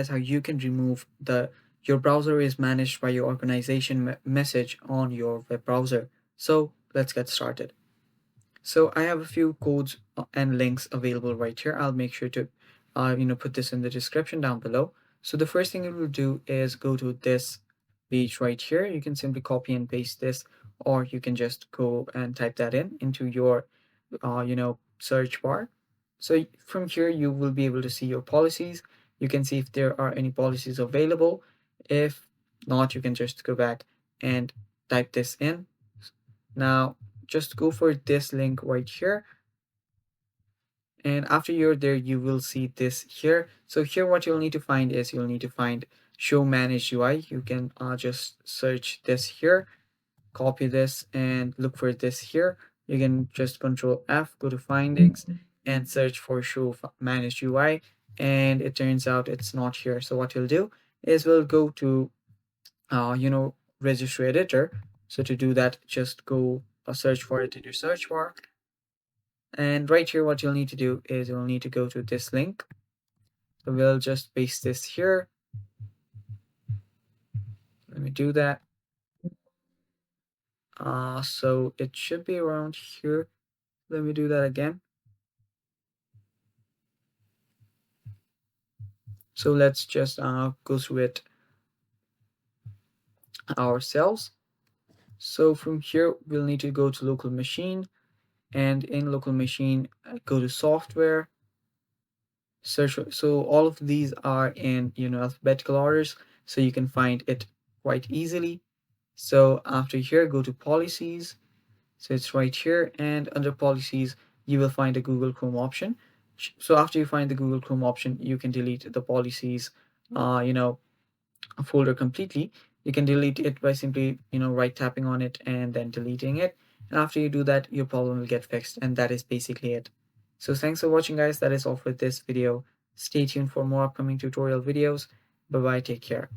how you can remove the your browser is managed by your organization message on your web browser. So let's get started. So I have a few codes and links available right here. I'll make sure to put this in the description down below. So the first thing you will do is go to this page right here. You can simply copy and paste this, or you can just go and type that in into your search bar. So from here you will be able to see your policies. You can see if there are any policies available. If not, you can just go back and type this in. Now just go for this link right here, and after you're there you will see this here. So here what you'll need to find is you'll need to find show manage UI. You can just search this here, copy this and look for this here. You can just control F, go to findings and search for show manage UI, and it turns out it's not here. So what you'll do is we'll go to registry editor. So to do that, just go search for it in your search bar. And right here, what you'll need to do is you'll need to go to this link. So we'll just paste this here. Let me do that. So it should be around here. Let me do that again. So let's just go through it ourselves. So from here, we'll need to go to local machine, and in local machine, go to software, search. So all of these are in alphabetical orders, so you can find it quite easily. So after here, go to policies. So it's right here, and under policies, you will find a Google Chrome option. So after you find the Google Chrome option, you can delete the policies, folder completely. You can delete it by simply, right tapping on it and then deleting it. And after you do that, your problem will get fixed, and that is basically it. So thanks for watching, guys. That is all for this video. Stay tuned for more upcoming tutorial videos. Bye bye. Take care.